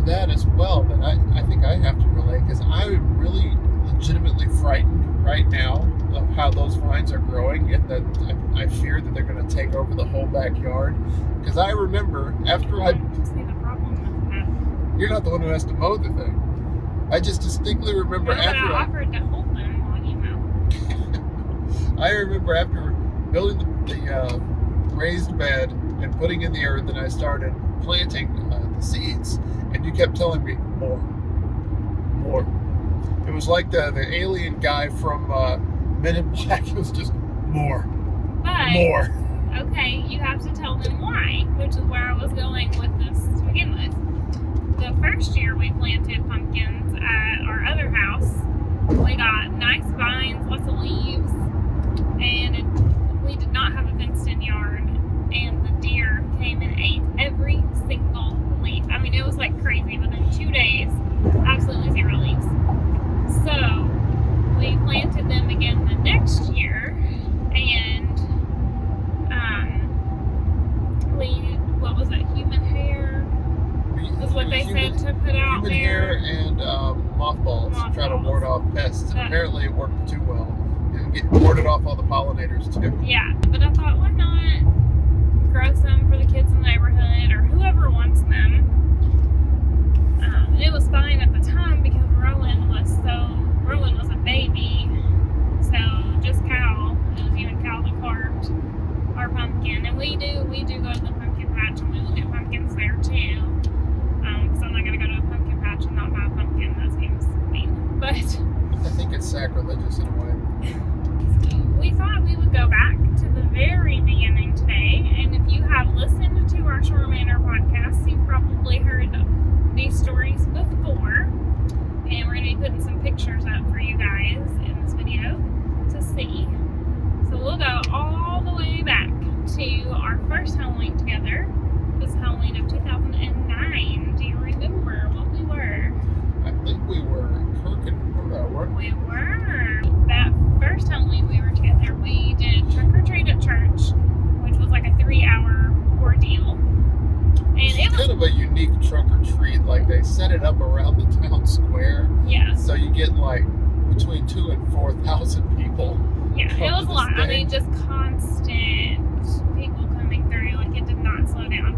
that as well that I think I have to relate, because I'm really legitimately frightened right now of how those vines are growing, and that I fear that they're going to take over the whole backyard. Because I remember after I don't see the problem with that. You're not the one who has to mow the thing. I just distinctly remember No, after I offered to hold them while you mow. I remember after building the raised bed and putting in the earth, and I started planting the seeds, and you kept telling me more. It was like the alien guy from Men in Black. It was just more. Okay, you have to tell them why, which is where I was going with this to begin with. The first year we planted pumpkins at our other house, we got nice vines, lots of leaves, and we did not have a fenced-in yard, and the deer came and ate every single leaf. I mean, it was like crazy. Within 2 days, absolutely 0 leaves. So we planted them again the next year, and what was it, human hair is what they said to put out human there. Hair and mothballs to try to ward off pests, and apparently it worked too well. It warded off all the pollinators too. Yeah, but I thought, why not grow some for the kids in the neighborhood or whoever wants them. And it was fine at the time because Rowan was a baby, so just Cal, it was you and Cal that carved our pumpkin, and we do go to the pumpkin patch, and we will get pumpkins there too. Because I'm not gonna go to a pumpkin patch and not buy a pumpkin. That seems mean, but I think it's sacrilegious in a way. We thought we would go back to the very beginning today, and if you have listened to our Schorr Manor podcast, you've probably heard these stories before, and we're going to be putting some pictures up for you guys in this video to see. So we'll go all the way back to our first Halloween together. This Halloween of 2009. Do you remember what we were? I think we were cooking, weren't we? We were. That first Halloween we were together, we did trick or treat at church, which was like a 3-hour ordeal. And it was kind of a unique trunk or treat. Like, they set it up around the town square. Yeah. So you get like between 2,000 and 4,000 people. Yeah, it was a lot. I mean, just constant people coming through. Like, it did not slow down.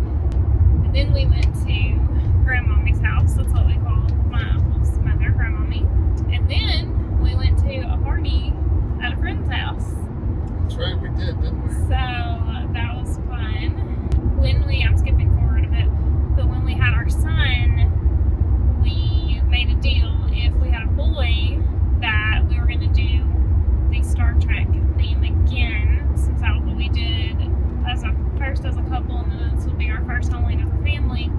And then we went to Grandmommy's house. That's what we call my uncle's mother, Grandmommy. And then we went to a party at a friend's house. That's right, we did, didn't we? So that was fun. I'm skipping forward a bit, but when we had our son, we made a deal if we had a boy that we were going to do the Star Trek theme again, since that was what we did first as a couple, and then this would be our first Halloween as a family.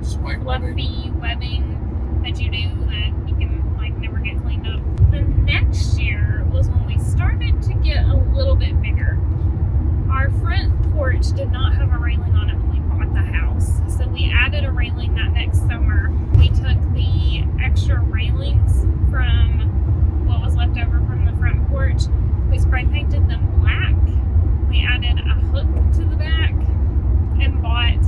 spike webbing. fluffy webbing that you do that you can like never get cleaned up. The next year was when we started to get a little bit bigger. Our front porch did not have a railing on it when we bought the house, so we added a railing that next summer. We took the extra railings from what was left over from the front porch. We spray painted them black. We added a hook to the back and bought,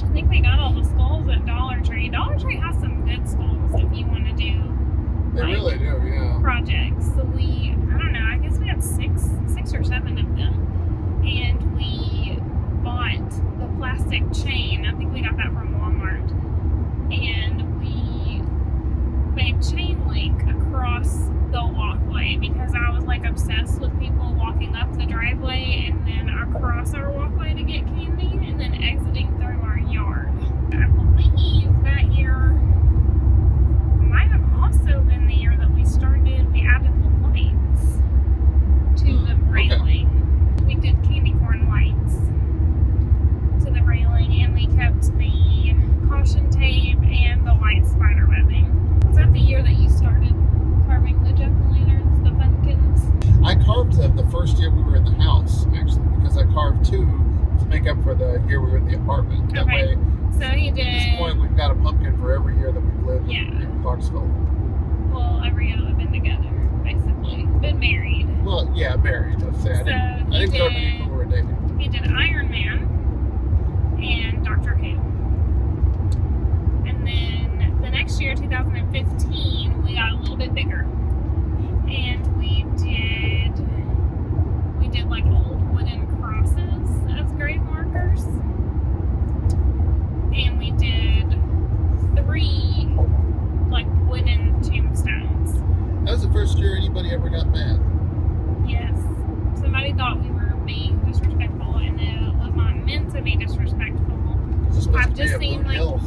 I think we got all the skulls at Dollar Tree. Dollar Tree has some good skulls if you want to do They really do, yeah. projects. So I don't know, I guess we had six or seven of them. And we bought the plastic chain. I think we got that from Walmart. And we made chain link across the walkway because I was like obsessed with people walking up the driveway and then across our walkway to get candy and then exiting through our yard. I believe that year might have also been the year that we added the lights to the railing. We did candy corn lights to the railing and we kept the caution tape and the white spider webbing. Was that the year that you started carving the jack-o'-lanterns, the pumpkins? I carved them the first year we were in the house, actually, because I carved two to make up for the year we were in the apartment. That Okay. way, So you at did, this point, we've got a pumpkin for every year that we've lived Yeah. in Clarksville. well, every year that we've been together, basically. Been married. Well, yeah, married, let's say. I So didn't he carve any did, when we were dating. he did Iron Man and Doctor Who. And then the next year, 2015, we got a little bit bigger. And we did like old wooden crosses as grave markers. And we did 3 like wooden tombstones. That was the first year anybody ever got mad. Yes. Somebody thought we were being disrespectful, and it was not meant to be disrespectful. It's supposed I've to be just a seen, Blue like- Hill.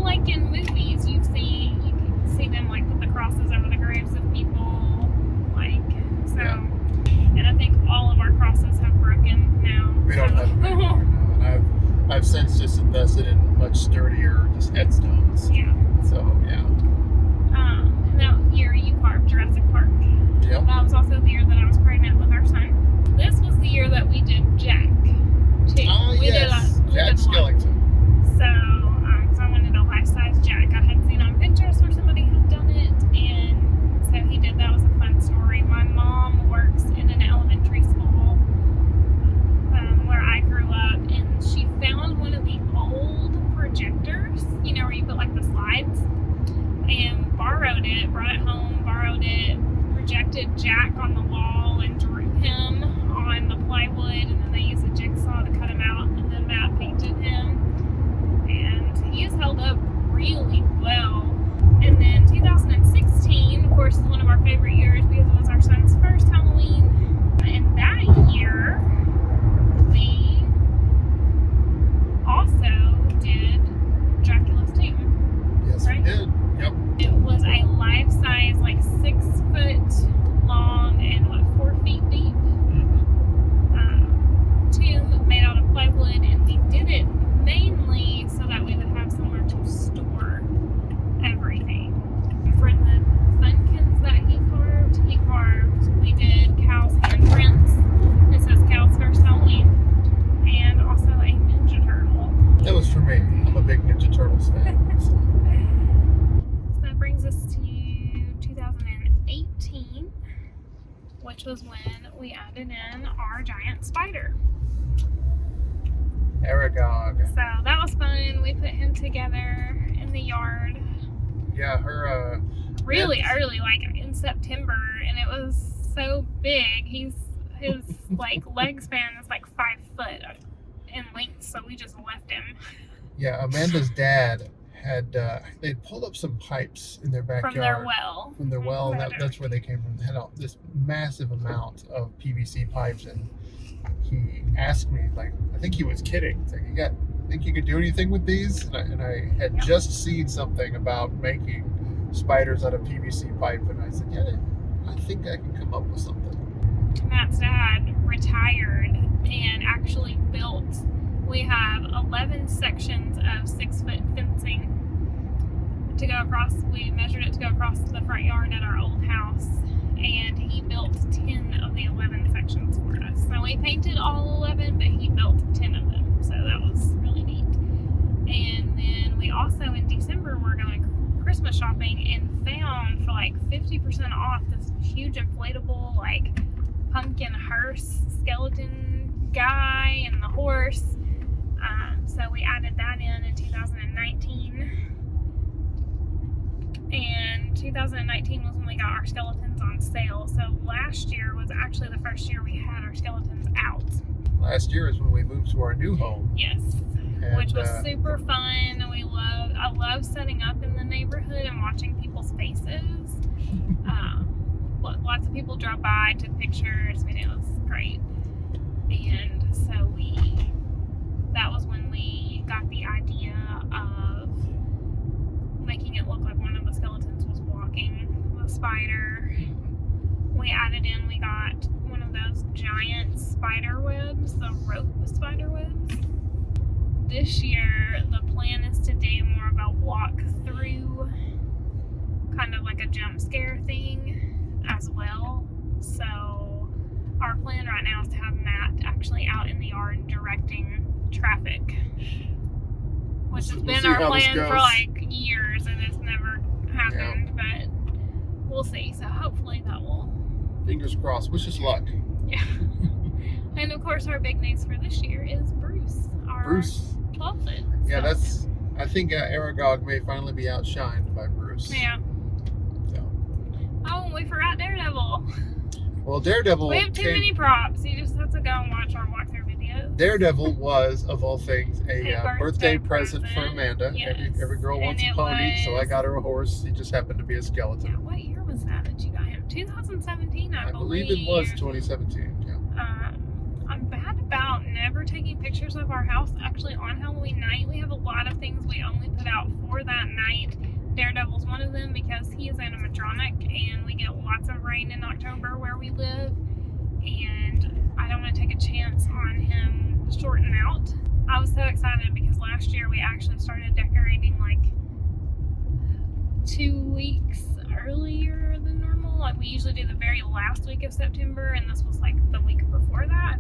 Like in movies, you can see them like put the crosses over the graves of people, like so. Yeah. And I think all of our crosses have broken now. We don't have them anymore now, and I've since just invested in much sturdier just headstones. Yeah. So yeah. And that year you carved Jurassic Park. Yep. That was also the year that I was pregnant with our son. This was the year that we did Jack, too. We Yes. did Jack one. Skellington. So, because I wanted a life-size Jack. I had seen on Pinterest where somebody had done it, and so he did. That was a fun story. My mom works in an elementary school where I grew up, and she found one of the old projectors, where you put like the slides, and borrowed it, brought it home, borrowed it, projected Jack on the wall, and drew him on the plywood, and then they used a jigsaw to cut him out, and then Matt painted him. And he has held up really well. And then 2016, of course, is one of our favorite years because it was our son's first Halloween. And that year, we also did Dracula's Tomb. Yes, Right. we did. Yep. It was a life-size, like 6 foot long and 4 feet deep tomb made out of plywood, and we did it mainly so that we would have somewhere to store everything. For the pumpkins that he carved, we did Cal's handprints. This is Cal's first Halloween, and also a Ninja Turtle. That was for me. I'm a big Ninja Turtles fan. So. So that brings us to 2018, which was when we added in our giant spider. Aragog. So that was fun. We put him together in the yard Yeah, her. really Yeah. early, like in September, and it was so big. His like leg span is like 5 foot in length, so we just left him Yeah, Amanda's dad had. They pulled up some pipes in their backyard. from their well. From their well. Mhm. That's where they came from. They had this massive amount of PVC pipes, and he asked me, like, I think he was kidding. He's like, think you could do anything with these? And I had Yep. just seen something about making spiders out of PVC pipe, and I said, yeah, I think I can come up with something. Matt's dad retired and actually built We have 11 sections of 6-foot fencing to go across. We measured it to go across the front yard at our old house, and he built 10 of the 11 sections for us. So we painted all 11, but he built 10 of them, so that was really neat. And then we also, in December, we're going Christmas shopping and found for like 50% off this huge inflatable like pumpkin hearse skeleton guy and the horse. So we added that in 2019. And 2019 was when we got our skeletons on sale. So last year was actually the first year we had our skeletons out. Last year is when we moved to our new home. Yes. And, Which was super fun. I love setting up in the neighborhood and watching people's faces. Lots of people drove by, took pictures. I mean, it was great. And so that was when we got the idea of making it look like one of the skeletons was walking the spider. We got one of those giant spider webs, the rope spider webs. This year, the plan is to do more of a walk through, kind of like a jump scare thing as well. So our plan right now is to have Matt actually out in the yard directing traffic, which has been our plan for like years, and it's never happened, but we'll see. So hopefully that will. Fingers crossed. Wish us luck. Yeah. And of course, our big news for this year is Bruce. Our 12-foot. Yeah, I think Aragog may finally be outshined by Bruce. Yeah. So. Oh, we forgot Daredevil. Well, Daredevil. We have too many props. You just have to go and watch our walkthrough videos. Daredevil was, of all things, a birthday present for Amanda. Yes. Every girl wants a pony, so I got her a horse. He just happened to be a skeleton. Yeah, what year was that you got him? 2017, I believe. I believe it was 2017. Yeah. I'm bad about never taking pictures of our house. Actually, on Halloween night, we have a lot of things we only put out for that night. Daredevil's one of them because he is animatronic, and we get lots of rain in October where we live, and I don't want to take a chance on him shorting out. I was so excited because last year we actually started decorating like 2 weeks earlier than normal. Like we usually do the very last week of September, and this was like the week before that.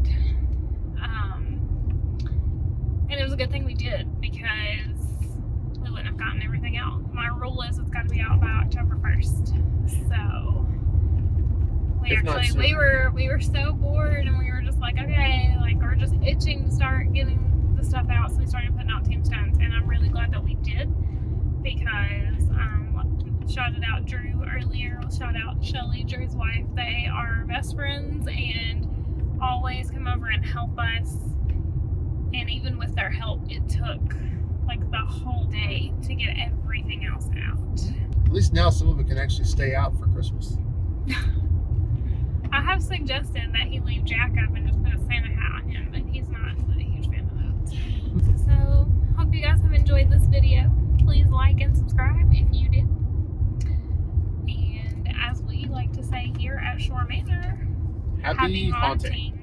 And it was a good thing we did because we wouldn't have gotten everything out. My rule is it's got to be out by October 1st. So we were so bored, and we were just like, okay, like we're just itching to start getting the stuff out. So we started putting out tombstones, and I'm really glad that we did because shouted out Drew earlier. We'll shout out Shelly, Drew's wife. They are best friends and always come over and help us. And even with their help, it took like the whole day to get everything else out. At least now some of it can actually stay out for Christmas. I have suggested that he leave Jack up and just put a Santa hat on him, but he's not a huge fan of that. So, hope you guys have enjoyed this video. Please like and subscribe if you did. And as we like to say here at Schorr Manor, happy haunting.